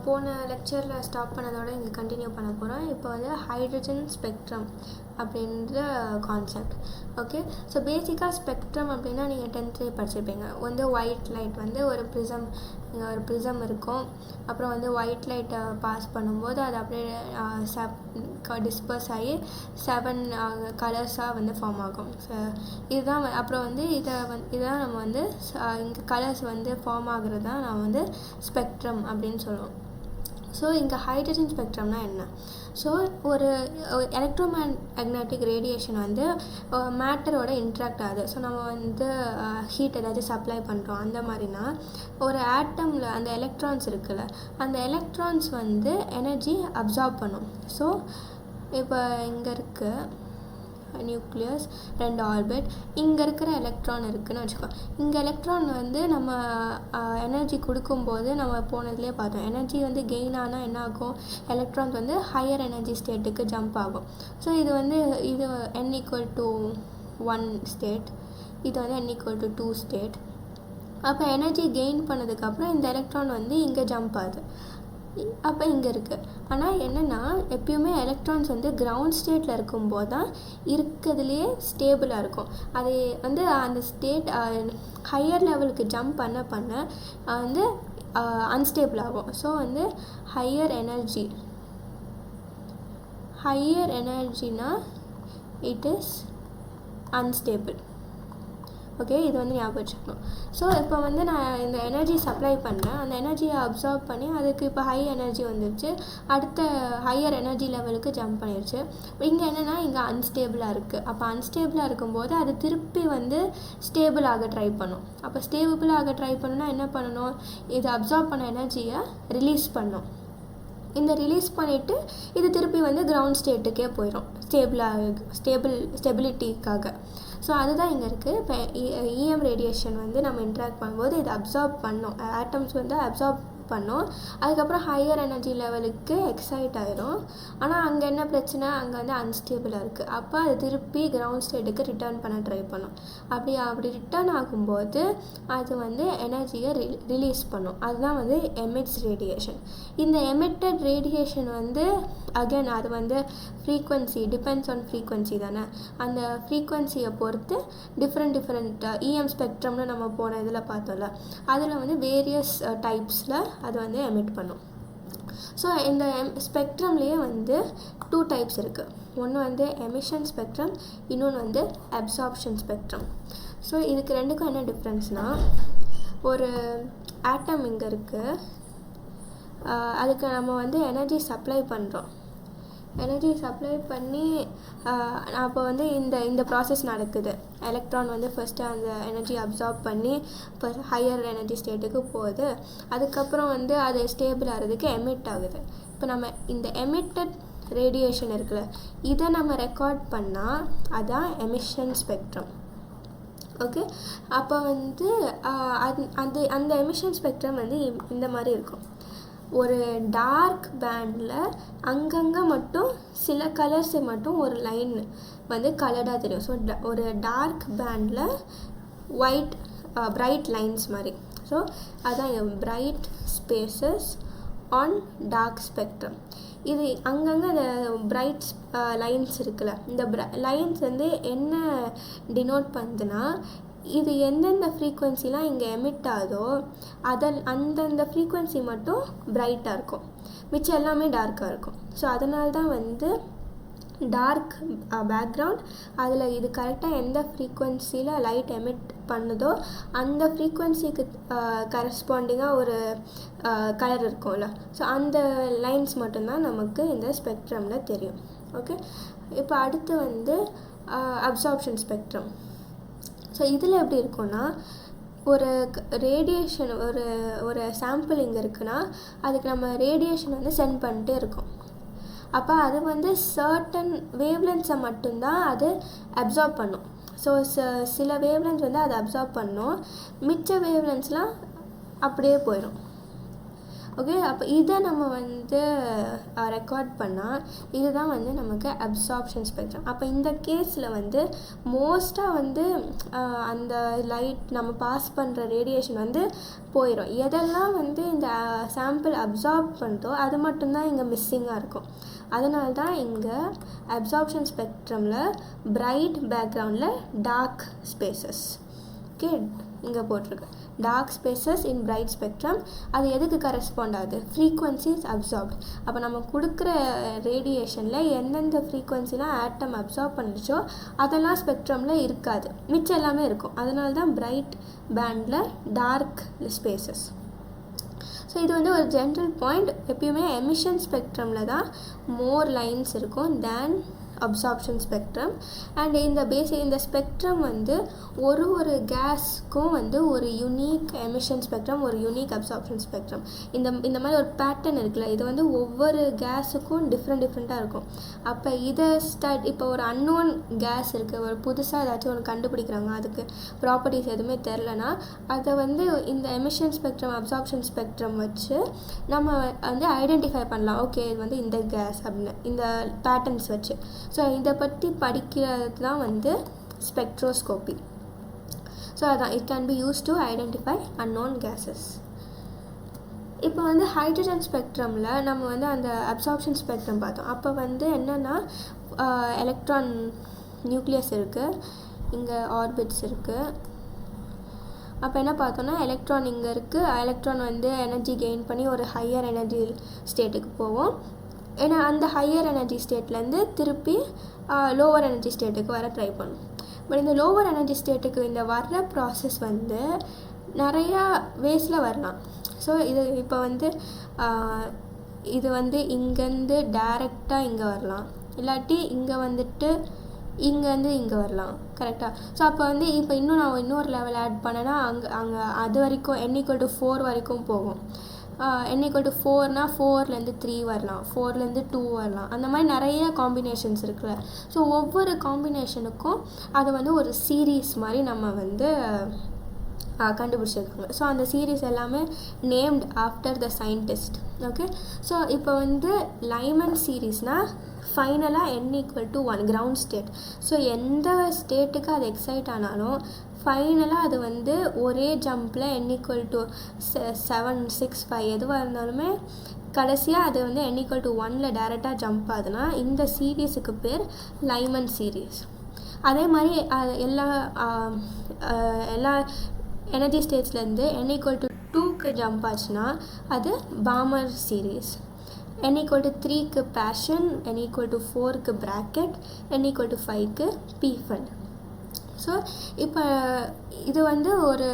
போன லெக்சரில் ஸ்டாப் பண்ணதோட இங்கே கண்டினியூ பண்ண போகிறோம். இப்போ வந்து ஹைட்ரஜன் ஸ்பெக்ட்ரம் அப்படின்ற கான்செப்ட். ஓகே, ஸோ பேசிக்காக ஸ்பெக்ட்ரம் அப்படின்னா நீங்கள் 10th படிச்சிருப்பீங்க. வந்து ஒயிட் லைட் வந்து ஒரு ப்ரிசம் இருக்கும். அப்புறம் வந்து ஒயிட் லைட்டை பாஸ் பண்ணும்போது அது அப்படியே டிஸ்பர்ஸ் ஆகி 7 கலர்ஸாக வந்து ஃபார்ம் ஆகும். இதுதான் அப்புறம் வந்து இதான் நம்ம வந்து இங்கே கலர்ஸ் வந்து ஃபார்ம் ஆகுறது தான் நான் வந்து ஸ்பெக்ட்ரம் அப்படின்னு சொல்லுவோம். ஸோ இங்கே ஹைட்ரஜன் ஸ்பெக்ட்ரம்னா என்ன? ஸோ ஒரு எலக்ட்ரோமேக்னெட்டிக் ரேடியேஷன் வந்து மேட்டரோட இன்ட்ராக்ட் ஆகுது. ஸோ நம்ம வந்து ஹீட் ஏதாச்சும் சப்ளை பண்ணுறோம் அந்த மாதிரினா ஒரு ஆட்டமில் அந்த எலக்ட்ரான்ஸ் இருக்குல்ல, அந்த எலக்ட்ரான்ஸ் வந்து எனர்ஜி அப்சார்ப் பண்ணும். ஸோ இப்போ இங்கே இருக்குது நியூக்ளியஸ், 2 ஆர்பிட், இங்கே இருக்கிற எலக்ட்ரான் இருக்குதுன்னு வச்சுக்கோ. இங்கே எலக்ட்ரான் வந்து நம்ம எனர்ஜி கொடுக்கும்போது நம்ம போனதுலேயே பார்த்தோம், எனர்ஜி வந்து கெயின் ஆனால் என்ன ஆகும், எலக்ட்ரான்ஸ் வந்து ஹையர் எனர்ஜி ஸ்டேட்டுக்கு ஜம்ப் ஆகும். ஸோ இது n = 1 ஸ்டேட், இது வந்து n = 2 ஸ்டேட். அப்போ எனர்ஜி கெயின் பண்ணதுக்கப்புறம் இந்த எலக்ட்ரான் வந்து இங்கே ஜம்ப் ஆகுது. அப்போ இங்கே இருக்குது. ஆனால் என்னென்னா எப்பயுமே எலக்ட்ரான்ஸ் வந்து கிரவுண்ட் ஸ்டேட்டில் இருக்கும்போது தான் இருக்கிறதுலையே ஸ்டேபிளாக இருக்கும். அது வந்து அந்த ஸ்டேட் ஹையர் லெவலுக்கு ஜம்ப் பண்ண வந்து அன்ஸ்டேபிள் ஆகும். ஸோ வந்து ஹையர் எனர்ஜினா இட் இஸ் அன்ஸ்டேபிள். ஓகே, இது வந்து ஞாபகம் வச்சுக்கணும். ஸோ இப்போ வந்து நான் இந்த எனர்ஜி சப்ளை பண்ணுறேன், அந்த எனர்ஜியை அப்சார்ப் பண்ணி அதுக்கு இப்போ ஹை எனர்ஜி வந்துருச்சு, அடுத்த ஹையர் எனர்ஜி லெவலுக்கு ஜம்ப் பண்ணிடுச்சு. இங்கே என்னென்னா இங்கே அன்ஸ்டேபிளாக இருக்குது. அப்போ அன்ஸ்டேபிளாக இருக்கும்போது அது திருப்பி வந்து ஸ்டேபிள் ஆக ட்ரை பண்ணும். அப்போ ஸ்டேபிள் ஆக ட்ரை பண்ணணும்னா என்ன பண்ணணும், இது அப்சார்ப் பண்ண எனர்ஜியை ரிலீஸ் பண்ணும். இந்த ரிலீஸ் பண்ணிவிட்டு இது திருப்பி வந்து கிரவுண்ட் ஸ்டேட்டுக்கே போயிடும் ஸ்டெபிலிட்டிக்காக. ஸோ அதுதான் இங்கே இருக்குது. இப்போ EM ரேடியேஷன் வந்து நம்ம இன்ட்ராக்ட் பண்ணும்போது இது அப்சார்ப் பண்ணோம், ஆட்டம்ஸ் வந்து அப்சார்ப் பண்ணோம். அதுக்கப்புறம் ஹையர் எனர்ஜி லெவலுக்கு எக்ஸைட் ஆகிரும். ஆனால் அங்கே என்ன பிரச்சனை, அங்கே வந்து அன்ஸ்டேபிளாக இருக்குது. அப்போ அது திருப்பி கிரவுண்ட் ஸ்டேட்டுக்கு ரிட்டர்ன் பண்ண ட்ரை பண்ணும். அப்படி ரிட்டர்ன் ஆகும்போது அது வந்து எனர்ஜியை ரிலீஸ் பண்ணும். அதுதான் வந்து எமிட்ஸ் ரேடியேஷன். இந்த எமிட்டட் ரேடியேஷன் வந்து அகைன் அது வந்து ஃப்ரீக்வன்சி டிபெண்ட்ஸ் ஆன் ஃப்ரீக்வன்சி தானே. அந்த ஃப்ரீக்வன்சியை பொறுத்து டிஃப்ரெண்ட் EM ஸ்பெக்ட்ரம்னு நம்ம போன இதில் பார்த்தோம்ல, அதில் வந்து வேரியஸ் டைப்ஸில் அது வந்து எமிட் பண்ணும். ஸோ இந்த ஸ்பெக்ட்ரம்லேயே வந்து 2 டைப்ஸ் இருக்குது. ஒன்று வந்து எமிஷன் ஸ்பெக்ட்ரம், இன்னொன்று வந்து அப்சார்ப்ஷன் ஸ்பெக்ட்ரம். ஸோ இதுக்கு ரெண்டுக்கும் என்ன டிஃப்ரென்ஸ்னால், ஒரு ஆட்டம் இங்கே இருக்குது, அதுக்கு நம்ம வந்து எனர்ஜி சப்ளை பண்ணுறோம். எனர்ஜி சப்ளை பண்ணி அப்போ வந்து இந்த ப்ராசஸ் நடக்குது. எலக்ட்ரான் வந்து ஃபஸ்ட்டு அந்த எனர்ஜி அப்சார்ப் பண்ணி இப்போ ஹையர் எனர்ஜி ஸ்டேட்டுக்கு போகுது. அதுக்கப்புறம் வந்து அது ஸ்டேபிள் ஆகிறதுக்கு எமிட் ஆகுது. இப்போ நம்ம இந்த எமிட்டட் ரேடியேஷன் இருக்குல்ல, இதை நம்ம ரெக்கார்ட் பண்ணால் அதான் எமிஷன் ஸ்பெக்ட்ரம். ஓகே, அப்போ வந்து அந்த எமிஷன் ஸ்பெக்ட்ரம் வந்து இந்த மாதிரி இருக்கும். ஒரு டார்க் பேண்டில் அங்கங்கே மட்டும் சில கலர்ஸை மட்டும் ஒரு லைன் வந்து கலர்டாக தெரியும். ஸோ ஒரு டார்க் பேண்டில் ஒயிட் பிரைட் லைன்ஸ் மாதிரி. ஸோ அதான் bright spaces on dark spectrum. இது அங்கங்கே அந்த பிரைட் லைன்ஸ் இருக்குல்ல, இந்த லைன்ஸ் வந்து என்ன டினோட் பண்ணுதுன்னா, இது எந்தெந்த ஃப்ரீக்வன்சிலாம் இங்கே எமிட் ஆகுதோ அந்தந்த ஃப்ரீக்வன்சி மட்டும் பிரைட்டாக இருக்கும், மிச்சம் எல்லாமே டார்க்காக இருக்கும். ஸோ அதனால தான் வந்து டார்க் பேக்ரவுண்ட், அதில் இது கரெக்டாக எந்த ஃப்ரீக்வன்சியில் லைட் எமிட் பண்ணுதோ அந்த ஃப்ரீக்வன்சிக்கு கரஸ்பாண்டிங்காக ஒரு கலர் இருக்கும்ல, ஸோ அந்த லைன்ஸ் மட்டும்தான் நமக்கு இந்த ஸ்பெக்ட்ரமில் தெரியும். ஓகே, இப்போ அடுத்து வந்து அப்சார்ப்ஷன் ஸ்பெக்ட்ரம். ஸோ இதில் எப்படி இருக்குன்னா, ஒரு ரேடியேஷன் ஒரு சாம்பிள் இங்கே இருக்குன்னா அதுக்கு நம்ம ரேடியேஷன் வந்து சென்ட் பண்ணிட்டே இருக்கோம். அப்போ அது வந்து சர்டன் வேவ்லென்ஸை மட்டும்தான் அது அப்சார்ப் பண்ணும். ஸோ சில வேவ்லென்ஸ் வந்து அதை அப்சார்ப் பண்ணும், மிச்ச வேவ்லென்ஸ்லாம் அப்படியே போயிடும். ஓகே. அப்போ இதை நம்ம வந்து ரெக்கார்ட் பண்ணால் இதுதான் வந்து நமக்கு அப்சார்ப்ஷன் ஸ்பெக்ட்ரம். அப்போ இந்த கேஸில் வந்து மோஸ்ட்டாக வந்து அந்த லைட் நம்ம பாஸ் பண்ணுற ரேடியேஷன் வந்து போயிடும். எதெல்லாம் வந்து இந்த சாம்பிள் அப்சார்ப் பண்ணுதோ அது மட்டும்தான் இங்கே மிஸ்ஸிங்காக இருக்கும். அதனால தான் இங்கே அப்சார்ப்ஷன் ஸ்பெக்ட்ரமில் பிரைட் பேக்ரவுண்டில் டார்க் ஸ்பேசஸ். ஓகே, இங்கே போட்டிருக்கு டார்க் ஸ்பேசஸ் இன் பிரைட் ஸ்பெக்ட்ரம். அது எதுக்கு கரெஸ்பாண்ட் ஆகுது? Frequencies absorbed. அப்போ நம்ம கொடுக்குற ரேடியேஷனில் எந்தெந்த ஃப்ரீக்வன்சிலாம் ஆட்டம் அப்சார்ப் பண்ணிச்சோ அதெல்லாம் ஸ்பெக்ட்ரமில் இருக்காது, மிச்சம் எல்லாமே இருக்கும். அதனால தான் பிரைட் பேண்டில் டார்க் ஸ்பேசஸ். ஸோ இது வந்து ஒரு ஜென்ரல் பாயிண்ட். எப்பயுமே எமிஷன் ஸ்பெக்ட்ரமில் தான் மோர் லைன்ஸ் இருக்கும் தேன் அப்சார்ப்ஷன் ஸ்பெக்ட்ரம். அண்ட் இந்த ஸ்பெக்ட்ரம் வந்து ஒரு கேஸ்க்கும் வந்து ஒரு யூனிக் எமிஷன் ஸ்பெக்ட்ரம், ஒரு யூனிக் அப்சார்ப்ஷன் ஸ்பெக்ட்ரம். இந்த மாதிரி ஒரு பேட்டர்ன் இருக்குல்ல, இது வந்து ஒவ்வொரு கேஸுக்கும் டிஃப்ரெண்ட்டாக இருக்கும். அப்போ இதை இப்போ ஒரு அன்னோன் கேஸ் இருக்குது, ஒரு புதுசாக ஏதாச்சும் ஒன்று கண்டுபிடிக்கிறாங்க, அதுக்கு ப்ராப்பர்ட்டிஸ் எதுவுமே தெரிலனா அதை வந்து இந்த எமிஷன் ஸ்பெக்ட்ரம் அப்சார்ப்ஷன் ஸ்பெக்ட்ரம் வச்சு நம்ம வந்து ஐடென்டிஃபை பண்ணலாம். ஓகே, இது வந்து இந்த கேஸ் அப்படின்னு இந்த பேட்டர்ன்ஸ் வச்சு. ஸோ இதை பற்றி படிக்கிறது தான் வந்து ஸ்பெக்ட்ரோஸ்கோப்பி. ஸோ அதான் it can be use to identify unknown gases. இப்போ வந்து ஹைட்ரஜன் ஸ்பெக்ட்ரமில் நம்ம வந்து அந்த அப்சார்ப்ஷன் ஸ்பெக்ட்ரம் பார்த்தோம். அப்போ வந்து என்னென்னா எலக்ட்ரான் நியூக்ளியஸ் இருக்குது, இங்கே ஆர்பிட்ஸ் இருக்குது. அப்போ என்ன பார்த்தோன்னா எலக்ட்ரான் இங்கே இருக்குது, எலக்ட்ரான் வந்து எனர்ஜி கெயின் பண்ணி ஒரு ஹையர் எனர்ஜி ஸ்டேட்டுக்கு போவோம். ஏன்னா அந்த ஹையர் எனர்ஜி ஸ்டேட்லேருந்து திருப்பி லோவர் எனர்ஜி ஸ்டேட்டுக்கு வர ட்ரை பண்ணும். பட் இந்த லோவர் எனர்ஜி ஸ்டேட்டுக்கு இந்த வர்ற ப்ராசஸ் வந்து நிறையா வேஸில் வரலாம். ஸோ இப்போ வந்து இது வந்து இங்கேருந்து டைரெக்டாக இங்கே வரலாம், இல்லாட்டி இங்கே வந்துட்டு இங்கேருந்து இங்கே வரலாம். கரெக்டாக? ஸோ அப்போ வந்து இப்போ இன்னும் நான் இன்னொரு லெவல் ஆட் பண்ணேன்னா அங்கே அது வரைக்கும் n=4 வரைக்கும் போகும். n=4னா 4லேருந்து 3 வரலாம், 4லேருந்து 2 வரலாம். அந்த மாதிரி நிறைய காம்பினேஷன்ஸ் இருக்குல்ல. ஸோ ஒவ்வொரு காம்பினேஷனுக்கும் அதை வந்து ஒரு சீரீஸ் மாதிரி நம்ம வந்து கண்டுபிடிச்சிருக்காங்க. ஸோ அந்த சீரீஸ் எல்லாமே named after the scientist. Okay. So இப்போ வந்து லைமன் சீரீஸ்னால் ஃபைனலாக n=1 கிரவுண்ட் ஸ்டேட். ஸோ எந்த ஸ்டேட்டுக்கு அது எக்ஸைட் ஆனாலும் ஃபைனலாக அது வந்து ஒரே ஜம்பில் n=7, 6, 5 எதுவாக இருந்தாலுமே கடைசியாக அது வந்து n=1 டைரெக்டாக ஜம்ப் ஆகுதுன்னா இந்த சீரீஸுக்கு பேர் லைமன் சீரீஸ். அதே மாதிரி எல்லா எனர்ஜி ஸ்டேட்ஸ்லேருந்து n=2க்கு ஜம்ப் ஆச்சுன்னா அது பாமர் சீரீஸ். n=3க்கு பேஷன், n=4க்கு பிராக்கெட், n=5க்கு பீஃபன். ஸோ இப்போ இது வந்து ஒரு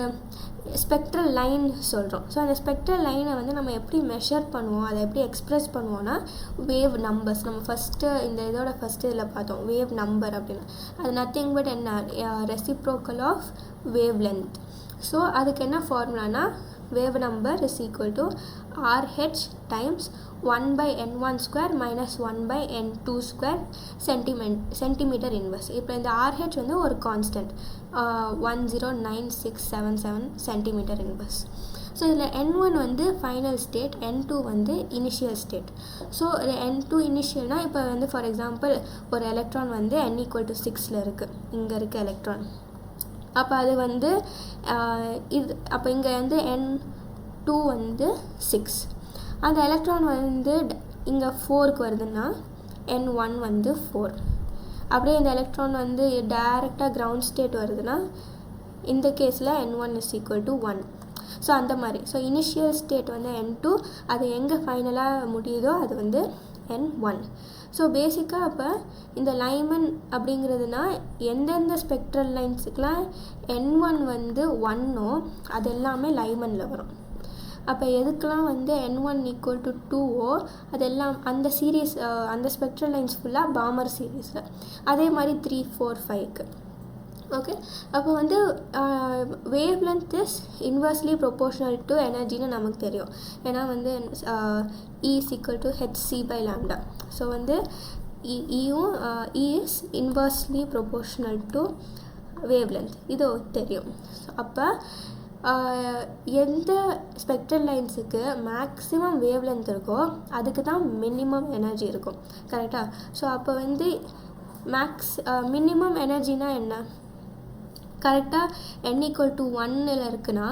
ஸ்பெக்ட்ரல் லைன் சொல்கிறோம். ஸோ அந்த ஸ்பெக்ட்ரல் லைனை வந்து நம்ம எப்படி மெஷர் பண்ணுவோம், அதை எப்படி எக்ஸ்ப்ரெஸ் பண்ணுவோன்னா வேவ் நம்பர்ஸ். நம்ம ஃபஸ்ட்டு இதோட ஃபஸ்ட்டு இதில் பார்த்தோம் வேவ் நம்பர் அப்படின்னு. அது நத்திங் பட் என்ன, reciprocal of wavelength. So அதுக்கு என்ன ஃபார்முலானா wave number is equal to RH times 1/n1² minus 1/n2² centimeter inverse. இப்போ இந்த RH வந்து ஒரு கான்ஸ்டன்ட் 109,677 centimeter inverse. ஸோ இதில் n1 வந்து ஃபைனல் ஸ்டேட், n2 வந்து இனிஷியல் ஸ்டேட். ஸோ n2 இனிஷியல்னால் இப்போ வந்து ஃபார் எக்ஸாம்பிள் ஒரு எலக்ட்ரான் வந்து n=6 இருக்குது, இங்கே இருக்குது எலக்ட்ரான். அப்போ அது வந்து அப்போ இங்கே வந்து n2 வந்து 6, அந்த எலக்ட்ரான் வந்து இங்கே 4க்கு வருதுன்னா n1 வந்து 4. அப்படியே இந்த எலக்ட்ரான் வந்து டைரெக்டாக கிரவுண்ட் ஸ்டேட் வருதுன்னா இந்த கேஸில் n1 = 1. ஸோ அந்த மாதிரி. ஸோ இனிஷியல் ஸ்டேட் வந்து n2, அது எங்கே ஃபைனலாக முடியுதோ அது வந்து n1. ஸோ பேசிக்காக அப்போ இந்த லைமன் அப்படிங்கிறதுனா எந்தெந்த ஸ்பெக்ட்ரல் லைன்ஸுக்கெலாம் n1 வந்து 1ஓ அது எல்லாமே லைமனில் வரும். அப்போ எதுக்கெலாம் வந்து n1 = 2ஓ அதெல்லாம் அந்த சீரீஸ், அந்த ஸ்பெக்ட்ரல் லைன்ஸ் ஃபுல்லாக பாமர் சீரீஸில். அதே மாதிரி 3, 4, 5க்கு. ஓகே. அப்போ வந்து wave length is inversely proportional to எனர்ஜின்னு நமக்கு தெரியும். ஏன்னா வந்து E = hc/λ. ஸோ வந்து இயும் E is inversely proportional to wave length, இது தெரியும். அப்போ எந்த ஸ்பெக்ட்ரல் லைன்ஸுக்கு மேக்ஸிமம் வேவ் லென்த் இருக்கோ அதுக்கு தான் மினிமம் எனர்ஜி இருக்கும். கரெக்டாக? ஸோ அப்போ வந்து மினிமம் எனர்ஜினா என்ன? கரெக்டாக n = 1 இருக்குன்னா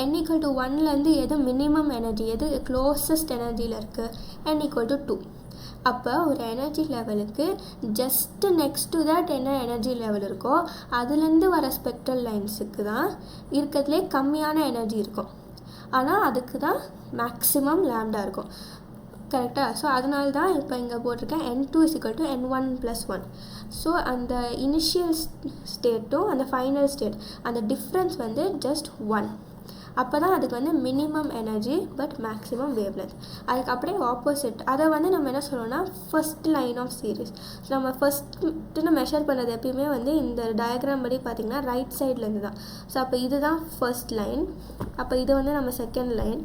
n = 1லேருந்து எது மினிமம் எனர்ஜி, எது க்ளோசஸ்ட் எனர்ஜியில் இருக்குது? n = 2. அப்போ ஒரு எனர்ஜி லெவலுக்கு ஜஸ்ட் நெக்ஸ்ட் டு தட் என்ன எனர்ஜி லெவல் இருக்கோ அதுலேருந்து வர ஸ்பெக்ட்ரல் லைன்ஸுக்கு தான் இருக்கிறதுலே கம்மியான எனர்ஜி இருக்கும். ஆனால் அதுக்கு தான் மேக்ஸிமம் லாம்டா இருக்கும். கரெக்டாக? ஸோ அதனால தான் இப்போ இங்கே போட்டிருக்கேன் n2 = n1 + 1. ஸோ அந்த இனிஷியல் ஸ்டேட்டும் அந்த ஃபைனல் ஸ்டேட் அந்த டிஃப்ரென்ஸ் வந்து ஜஸ்ட் 1. அப்போ தான் அதுக்கு வந்து minimum energy but maximum wave length. அதுக்கு அப்படியே ஆப்போசிட் அதை வந்து நம்ம என்ன சொல்லணும்னா first line of series. So நம்ம ஃபஸ்ட்டு மெஷர் பண்ணது எப்பயுமே வந்து இந்த டயக்ராம் படி பார்த்திங்கன்னா ரைட் சைட்லேருந்து தான். ஸோ அப்போ இதுதான் ஃபர்ஸ்ட் லைன், அப்போ இது வந்து நம்ம செகண்ட் லைன்,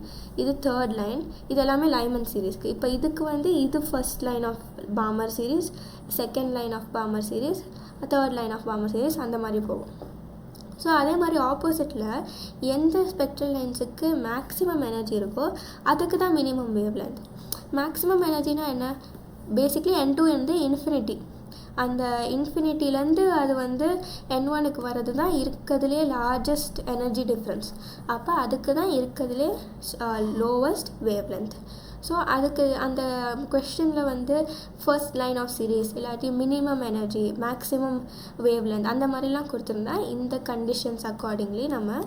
இது தேர்ட் லைன், இது எல்லாமே லைமன் சீரீஸ்க்கு. இப்போ இதுக்கு வந்து இது first line of Balmer series, second line of Balmer series, third line of Balmer series, அந்த மாதிரி போகும். ஸோ அதே மாதிரி ஆப்போசிட்டில் எந்த ஸ்பெக்ட்ரல் லைன்ஸுக்கு மேக்ஸிமம் எனர்ஜி இருக்கோ அதுக்கு தான் மினிமம் வேவ் லென்த். மேக்ஸிமம் எனர்ஜினா என்ன? பேசிக்லி n2 வந்து இன்ஃபினிட்டி. அந்த இன்ஃபினிட்டிலேருந்து அது வந்து n1க்கு வர்றது தான் இருக்கிறதுலே லார்ஜஸ்ட் எனர்ஜி டிஃப்ரென்ஸ். அப்போ அதுக்கு தான் இருக்கிறதுலே லோவஸ்ட் வேவ் லென்த். ஸோ அதுக்கு அந்த கொஸ்டினில் வந்து ஃபர்ஸ்ட் லைன் ஆஃப் சீரீஸ் இல்லாட்டி minimum energy, maximum wave length அந்த மாதிரிலாம் கொடுத்துருந்தா இந்த கண்டிஷன்ஸ் அக்கார்டிங்லி நம்ம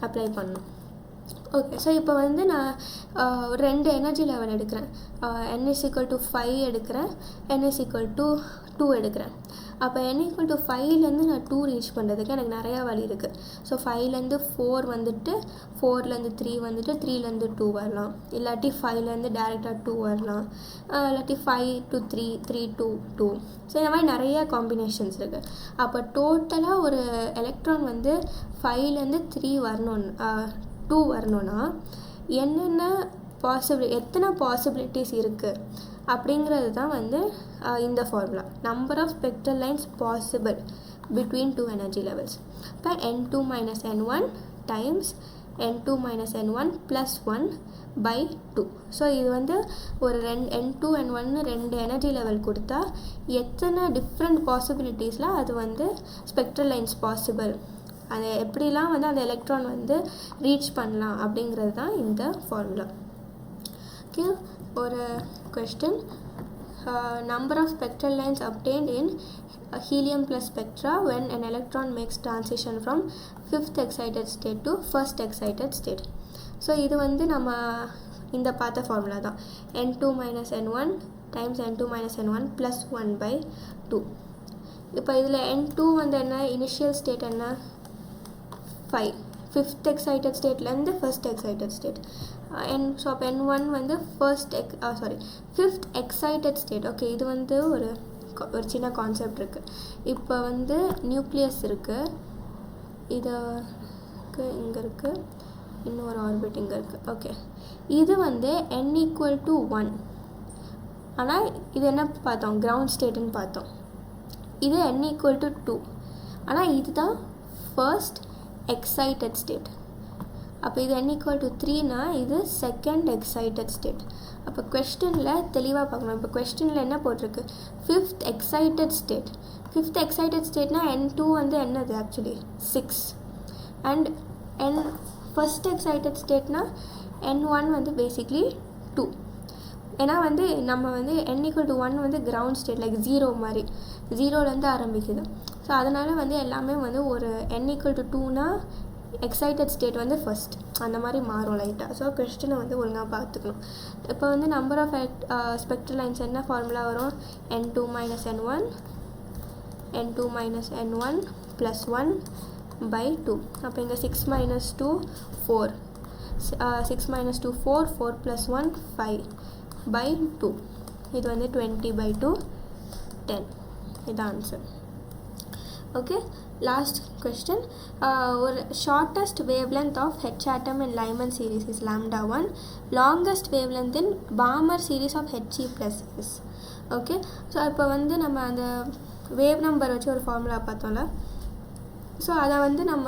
அப்ளை பண்ணணும். ஓகே, ஸோ இப்போ வந்து நான் 2 எனர்ஜி லெவல் எடுக்கிறேன். n = 5 எடுக்கிறேன், n = 2 எடுக்கிறேன். அப்போ n = 5லேருந்து நான் 2 ரீச் பண்ணுறதுக்கு எனக்கு நிறையா வழி இருக்குது. ஸோ 5லேருந்து 4 வந்துட்டு, 4லேருந்து 3 வந்துட்டு, 3லேருந்து 2 வரலாம், இல்லாட்டி 5லேருந்து டேரெக்டாக 2 வரலாம், இல்லாட்டி 5 to 3, 3 to 2. ஸோ இந்த மாதிரி நிறைய காம்பினேஷன்ஸ் இருக்குது. அப்போ டோட்டலாக ஒரு எலக்ட்ரான் வந்து 5லேருந்து 3 வரணும், 2 வரணும்னா என்னென்ன எத்தனை பாசிபிலிட்டிஸ் இருக்குது அப்படிங்கிறது தான் வந்து இந்த formula. Number of spectral lines possible between 2 energy levels. இப்போ n2 - n1 times n2 - n1 + 1 by 2. So இது வந்து ஒரு n2 n1 2 எனர்ஜி லெவல் கொடுத்தா எத்தனை டிஃப்ரெண்ட் பாசிபிலிட்டிஸில் அது வந்து ஸ்பெக்ட்ரல் லைன்ஸ் பாசிபிள், அதை எப்படிலாம் வந்து அந்த எலக்ட்ரான் வந்து ரீச் பண்ணலாம் அப்படிங்கிறது தான் இந்த ஃபார்முலா. ஓகே, ஒரு question. Number of spectral lines obtained in helium plus spectra when an electron makes transition from 5th excited state to 1st excited state. So இது வந்து நம்ம இந்த பார்த்த ஃபார்முலா தான். n2 - n1 times n2 - n1 + 1 by 2. இப்போ இதில் n2 வந்து என்ன, இனிஷியல் ஸ்டேட் என்ன, 5, 5th excited ஸ்டேட்லேருந்து 1st excited state. So அப்போ n1 வந்து 5th excited ஸ்டேட். ஓகே, இது வந்து ஒரு சின்ன கான்செப்ட் இருக்குது. இப்போ வந்து நியூக்ளியஸ் இருக்குது, இதுக்கு இங்கே இருக்குது, இன்னொரு ஆர்பிட் இங்கே இருக்குது. ஓகே, இது வந்து n = 1. ஆனால் இது என்ன பார்த்தோம், கிரவுண்ட் ஸ்டேட்டுன்னு பார்த்தோம். இது n = 2. ஆனால் இதுதான் ஃபர்ஸ்ட் எக்ஸைட்டட் ஸ்டேட். அப்போ இது n = 3னா இது செகண்ட் எக்ஸைட்டட் ஸ்டேட். அப்போ கொஸ்டினில் தெளிவாக பார்க்கணும். இப்போ கொஸ்டினில் என்ன போட்டிருக்கு, 5th excited state. 5th excited ஸ்டேட்னா n2 வந்து என்னது ஆக்சுவலி 6 அண்ட் ஃபர்ஸ்ட் எக்ஸைட்டட் ஸ்டேட்னா n1 வந்து பேசிக்லி 2. ஏன்னா வந்து நம்ம வந்து n = 1 வந்து கிரவுண்ட் ஸ்டேட், லைக் 0 மாதிரி, 0லேருந்து ஆரம்பிக்குது. ஸோ அதனால் வந்து எல்லாமே வந்து ஒரு n = 2னா எக்ஸைட்டட் ஸ்டேட் வந்து ஃபர்ஸ்ட், அந்த மாதிரி மாறும் லைட்டாக. ஸோ கொஸ்டினை வந்து ஒழுங்காக பார்த்துக்கணும். இப்போ வந்து நம்பர் ஆஃப் ஸ்பெக்ட்ரல் லைன்ஸ் என்ன ஃபார்முலா வரும், n2 - n1 + 1 by 2. அப்போ இங்கே 6 - 2 4, 6 - 2 4, 4 + 1 5 by 2. இது வந்து 20 by 2 10. இதுதான் ஆன்சர். Okay, last question. ஒரு shortest wavelength of H atom in Lyman series is λ1. Longest wavelength in Balmer series of He + S. Okay, so இப்போ வந்து நம்ம அந்த வேவ் நம்பர் வச்சு ஒரு ஃபார்முலா பார்த்தோம்ல. ஸோ அதை வந்து நம்ம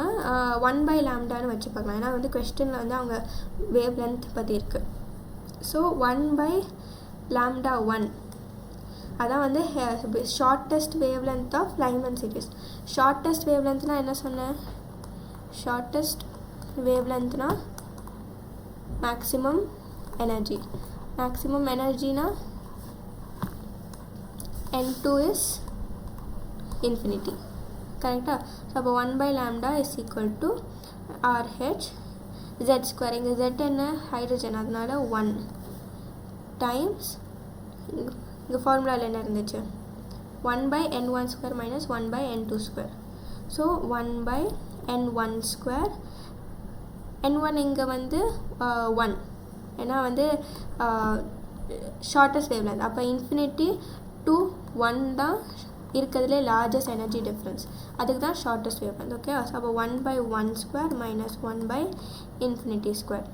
1/λன்னு வச்சு பார்க்கலாம். ஏன்னா வந்து கொஸ்டினில் வந்து அவங்க வேவ் லென்த் பற்றி இருக்குது. ஸோ 1/λ1 அதான் வந்து shortest wave length of Lyman series. Shortest wave லென்த்னால் என்ன சொன்னேன்? ஷார்ட்டஸ்ட் வேவ் லென்த்னா மேக்ஸிமம் எனர்ஜி. மேக்ஸிமம் எனர்ஜினா n2 is infinity. கரெக்டாக? ஸோ அப்போ 1/λ is equal to RH z square. இங்கே z என்ன? ஹைட்ரஜன், அதனால 1 டைம்ஸ் இங்கே ஃபார்முலாவில் என்ன இருந்துச்சு? 1/n1 square minus 1/n2 square. So 1/n1 square. n1 இங்கே வந்து 1, ஏன்னா வந்து ஷார்ட்டஸ்ட் வேவ் லென்த். அப்போ இன்ஃபினிட்டி டு 1 தான் இருக்கிறதுலே லார்ஜஸ்ட் எனர்ஜி டிஃப்ரென்ஸ். அதுக்கு தான் shortest wave length. Okay, so அப்போ 1/1 ஸ்கொயர் மைனஸ் 1/infinity ஸ்கொயர்.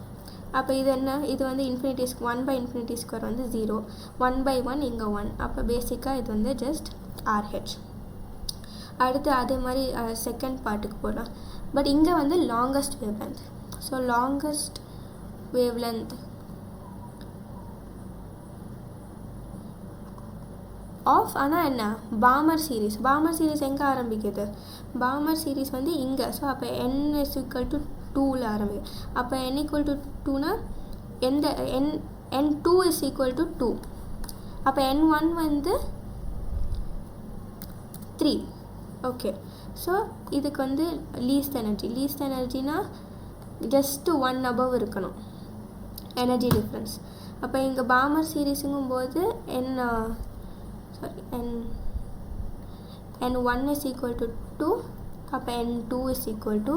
அப்போ இது என்ன? இது வந்து இன்ஃபினிட்டி 1/infinity ஸ்கொயர் வந்து 0, 1/1 இங்கே 1. அப்போ பேசிக்காக இது வந்து ஜஸ்ட் RH. அடுத்து அதே மாதிரி செகண்ட் பார்ட்டுக்கு போகலாம். பட் இங்கே வந்து longest wavelength. So longest wave length of, ஆனால் என்ன? Bomber series. பாமர் சீரீஸ் எங்கே ஆரம்பிக்குது? பாமர் சீரீஸ் வந்து இங்கே. ஸோ அப்போ n is equal to 2ல் ஆரம்பிக்கும். அப்போ n equal to 2னா எந்த n2 is equal to 2. அப்போ n1 வந்து 3. ஓகே, ஸோ இதுக்கு வந்து லீஸ்ட் எனர்ஜி. லீஸ்ட் எனர்ஜினா ஜஸ்ட்டு 1 above இருக்கணும் எனர்ஜி டிஃப்ரென்ஸ். அப்போ இங்கே பாமர் சீரீஸுங்கும் போது n1 is equal to 2, அப்போ n2 is equal to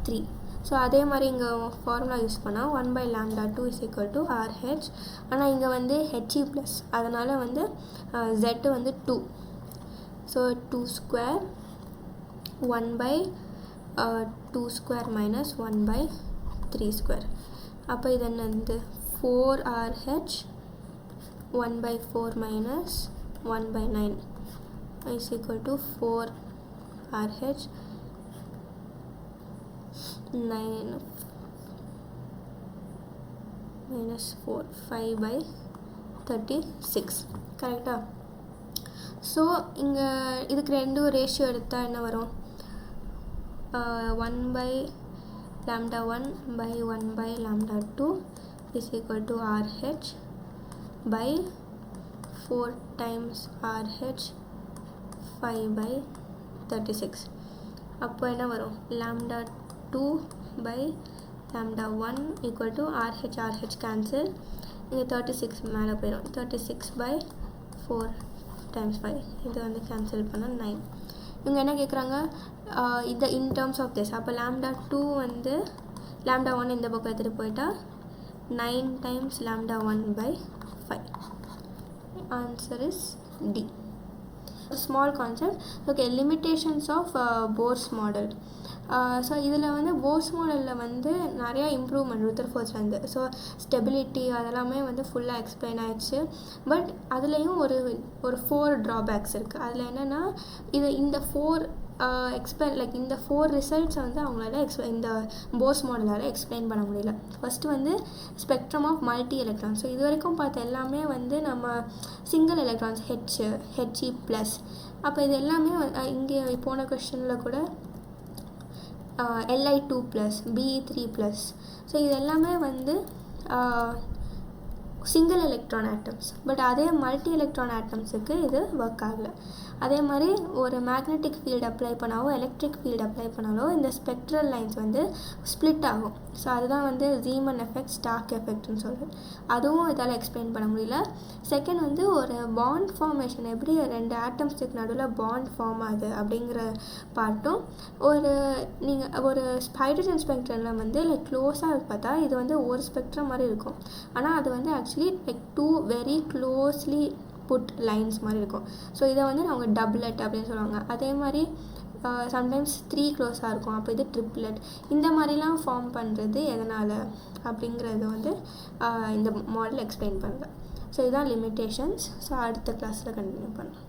3. So அதே மாதிரி இங்கே ஃபார்முலா யூஸ் பண்ணால் 1/λ2 is equal to RH. ஆனால் இங்கே வந்து HE ப்ளஸ், அதனால் வந்து Z வந்து 2. So 2 square 1/2 square minus 1/3 square. அப்போ இது என்ன வந்து 4RH 1/4 minus 1/9 is equal to 4RH 9 minus 4 5/36. கரெக்டா? ஸோ இங்கே இதுக்கு ரெண்டு ரேஷியோ எடுத்தால் என்ன வரும்? 1/λ1/1/λ2 is equal to RH by 4 times RH 5/36. அப்போ என்ன வரும்? λ2/λ1 equal to RH cancel. இங்கே 36 மேலே போயிடும். 36/4 times 5 இது வந்து கேன்சல் பண்ணால் 9. இவங்க என்ன கேட்குறாங்க? இந்த in terms of this. அப்போ λ2 வந்து λ1 இந்த பக்கம் எடுத்துகிட்டு போயிட்டா 9 times λ1/5. Answer is D. Small concept. Okay, limitations of Bohr's model. So இதில் வந்து போர்ஸ் மாடலில் வந்து நிறையா இம்ப்ரூவ்மெண்ட் ருதர்ஃபோர்ட்ஸ்லேருந்து. ஸோ ஸ்டெபிலிட்டி அதெல்லாமே வந்து ஃபுல்லாக எக்ஸ்பிளைன் ஆயிடுச்சு. பட் அதுலேயும் ஒரு 4 ட்ராபேக்ஸ் இருக்குது. அதில் என்னென்னா இந்த 4 இந்த 4 ரிசல்ட்ஸை வந்து அவங்களால இந்த போர்ஸ் மாடலால் எக்ஸ்பிளைன் பண்ண முடியல. ஃபஸ்ட்டு வந்து spectrum of multi electron. So இது வரைக்கும் பார்த்த எல்லாமே வந்து நம்ம சிங்கிள் எலக்ட்ரான்ஸ் HE ப்ளஸ். அப்போ இது எல்லாமே இங்கே போன கொஸ்டினில் கூட Li2 plus Be3 plus. So இது எல்லாமே வந்து சிங்கிள் எலக்ட்ரான் ஆட்டம்ஸ். பட் அதே மல்டி எலக்ட்ரான் ஆட்டம்ஸுக்கு இது ஒர்க் ஆகலை. அதே மாதிரி ஒரு மேக்னெட்டிக் ஃபீல்டு அப்ளை பண்ணாலோ எலக்ட்ரிக் ஃபீல்டு அப்ளை பண்ணாலோ இந்த ஸ்பெக்ட்ரல் லைன்ஸ் வந்து ஸ்ப்ளிட் ஆகும். ஸோ அதுதான் வந்து ஜீமன் எஃபெக்ட், ஸ்டார்க் எஃபெக்ட்னு சொல்கிறது. அதுவும் இதால் எக்ஸ்பிளைன் பண்ண முடியல. செகண்ட் வந்து ஒரு பாண்ட் ஃபார்மேஷன், எப்படி 2 ஆட்டம்ஸுக்கு நடுவில் பாண்ட் ஃபார்ம் ஆகுது அப்படிங்கிற பார்ட்டும். நீங்கள் ஒரு ஹைட்ரஜன் ஸ்பெக்ட்ரமில் வந்து க்ளோஸாக பார்த்தா இது வந்து ஒரு ஸ்பெக்ட்ரம் மாதிரி இருக்கும். ஆனால் அது வந்து actually 2 very closely put lines மாதிரி இருக்கும். ஸோ இதை வந்து அவங்க டபுளட் அப்படின்னு சொல்லுவாங்க. அதே மாதிரி சம்டைம்ஸ் 3 க்ளோஸாக இருக்கும். அப்போ இது ட்ரிப்ளட். இந்த மாதிரிலாம் ஃபார்ம் பண்ணுறது எதனால் அப்படிங்கிறது வந்து இந்த மாடல் எக்ஸ்பிளைன் பண்ணுறேன். ஸோ இதுதான் லிமிட்டேஷன்ஸ். ஸோ அடுத்த கிளாஸில் கண்டினியூ பண்ணலாம்.